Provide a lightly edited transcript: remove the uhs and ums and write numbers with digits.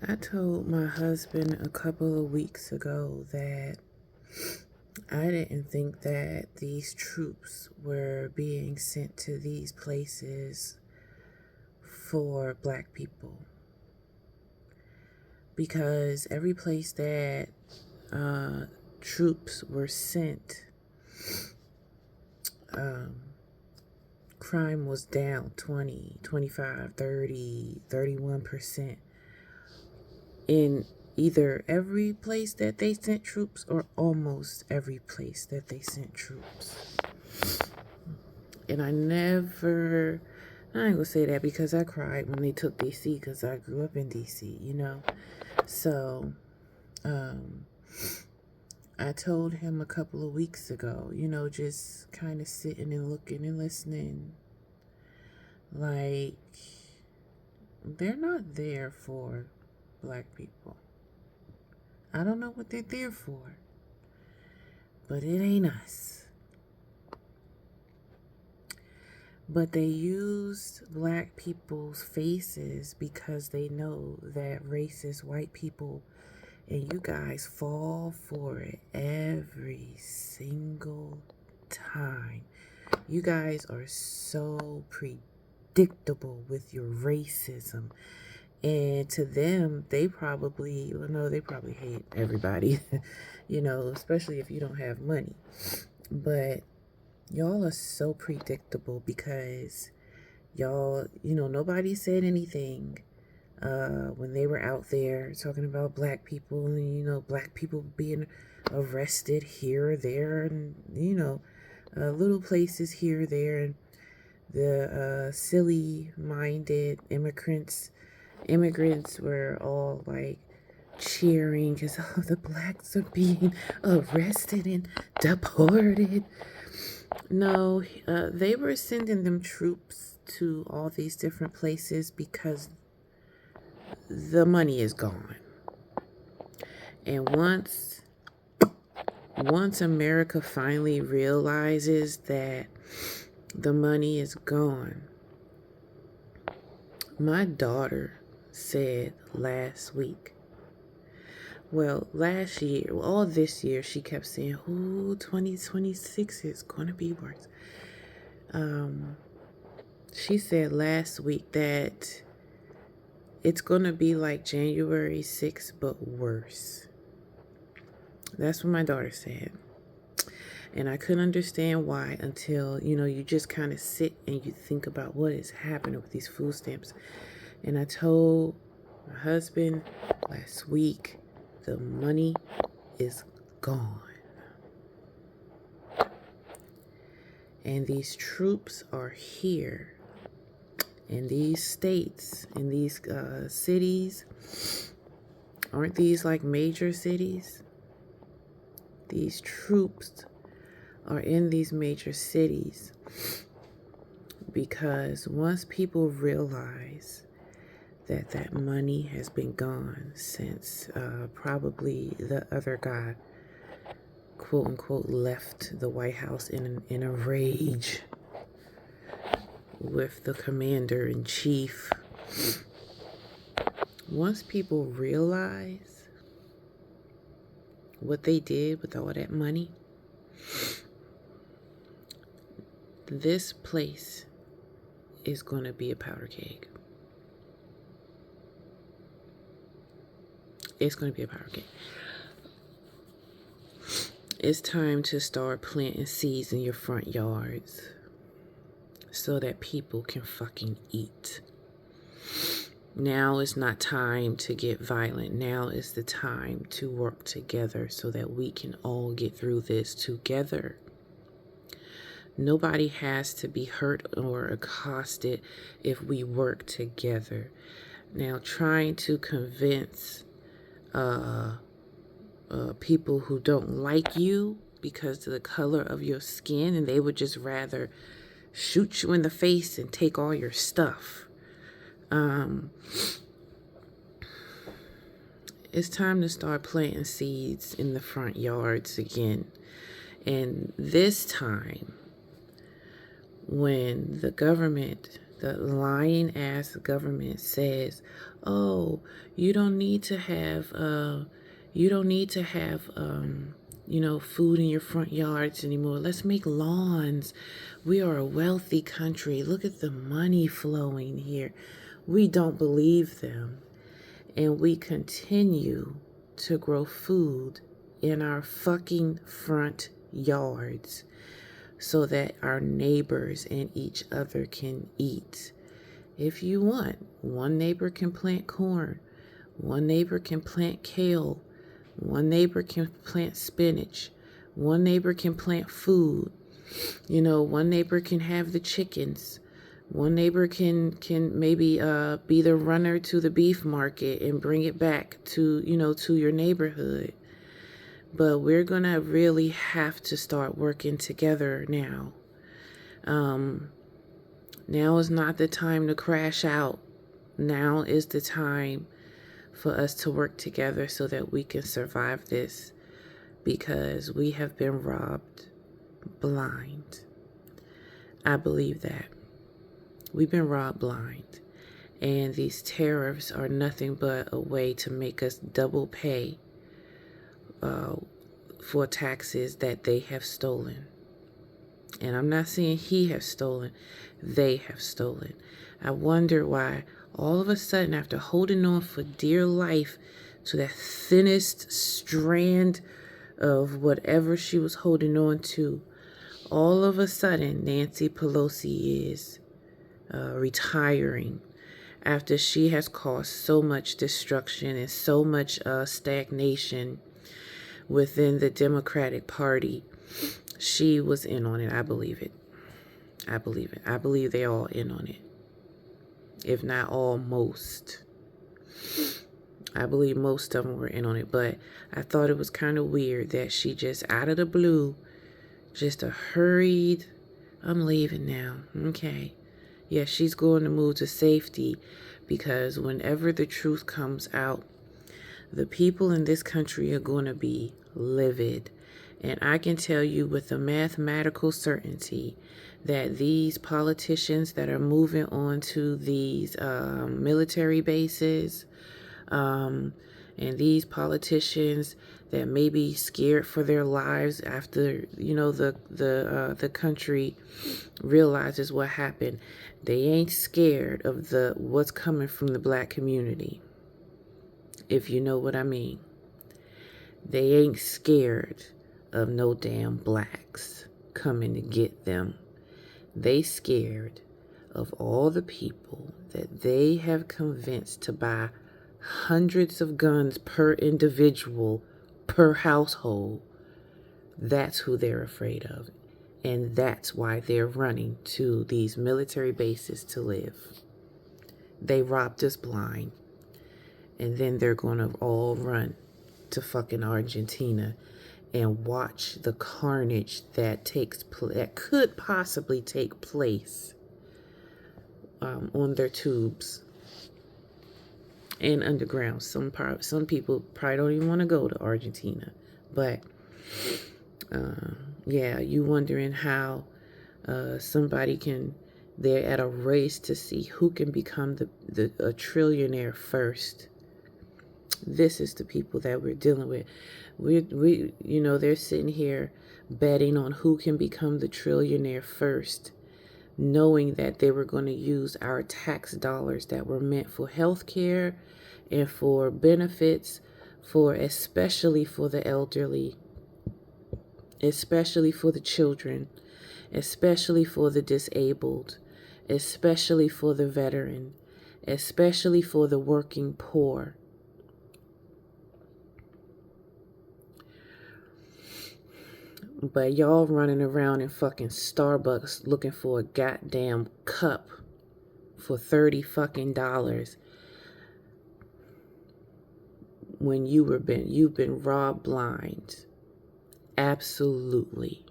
I told my husband a couple of weeks ago that I didn't think that these troops were being sent to these places for black people. Because every place that troops were sent, crime was down 20, 25, 30, 31% in either every place that they sent troops or almost every place that they sent troops. And I ain't gonna say that because I cried when they took DC because I grew up in DC, you know? So, I told him a couple of weeks ago, just kind of sitting and looking and listening. Like, they're not there for black people. I don't know what they're there for, but it ain't us. But they used black people's faces because they know that racist white people, and you guys fall for it every single time. You guys are so predictable with your racism. And to them, they probably hate everybody, especially if you don't have money. But y'all are so predictable because y'all, nobody said anything when they were out there talking about black people and, black people being arrested here or there and, little places here or there. And the silly-minded immigrants were all like cheering because the blacks are being arrested and deported. No, they were sending them troops to all these different places because the money is gone. And once America finally realizes that the money is gone, my daughter said last year, all this year, she kept saying, 2026 is going to be worse. She said last week that it's going to be like January 6th, but worse. That's what my daughter said. And I couldn't understand why until, you just kind of sit and you think about what is happening with these food stamps. And I told my husband last week, the money is gone. And these troops are here in these states, in these cities. Aren't these like major cities? These troops are in these major cities because once people realize that money has been gone since probably the other guy, quote unquote, left the White House in a rage with the commander-in-chief. Once people realize what they did with all that money, this place is going to be a powder keg. It's going to be a powder keg. It's time to start planting seeds in your front yards so that people can fucking eat. Now is not time to get violent. Now is the time to work together so that we can all get through this together. Nobody has to be hurt or accosted if we work together. Now, trying to convince people who don't like you because of the color of your skin and they would just rather shoot you in the face and take all your stuff. It's time to start planting seeds in the front yards again. And this time, when the government The lying ass government says, "Oh, you don't need to have food in your front yards anymore. Let's make lawns. We are a wealthy country. Look at the money flowing here." We don't believe them, and we continue to grow food in our fucking front yards so that our neighbors and each other can eat. If you want, one neighbor can plant corn, one neighbor can plant kale, one neighbor can plant spinach, one neighbor can plant food. One neighbor can have the chickens. One neighbor can maybe be the runner to the beef market and bring it back to your neighborhood. But we're going to really have to start working together now. Now is not the time to crash out. Now is the time for us to work together so that we can survive this, because we have been robbed blind. I believe that. We've been robbed blind. And these tariffs are nothing but a way to make us double pay for taxes that they have stolen. And I'm not saying he has stolen, they have stolen. I wonder why all of a sudden, after holding on for dear life to that thinnest strand of whatever she was holding on to, all of a sudden Nancy Pelosi is retiring after she has caused so much destruction and so much stagnation within the Democratic Party. She was in on it. I believe it. I believe they all in on it. If not all, most. I believe most of them were in on it. But I thought it was kind of weird that she just out of the blue, just a hurried, "I'm leaving now." Okay. Yeah, she's going to move to safety, because whenever the truth comes out, the people in this country are going to be livid. And I can tell you with a mathematical certainty that these politicians that are moving on to these military bases, and these politicians that may be scared for their lives after the country realizes what happened, they ain't scared of what's coming from the black community, if you know what I mean. They ain't scared of no damn blacks coming to get them. They scared of all the people that they have convinced to buy hundreds of guns per individual, per household. That's who they're afraid of. And that's why they're running to these military bases to live. They robbed us blind. And then they're going to all run to fucking Argentina and watch the carnage that could possibly take place on their tubes and underground. Some people probably don't even want to go to Argentina, but yeah, you wondering how they're at a race to see who can become a trillionaire first. This is the people that we're dealing with. They're sitting here betting on who can become the trillionaire first, knowing that they were going to use our tax dollars that were meant for health care and for benefits, especially for the elderly, especially for the children, especially for the disabled, especially for the veteran, especially for the working poor. But y'all running around in fucking Starbucks looking for a goddamn cup for $30 fucking when you've been robbed blind. Absolutely.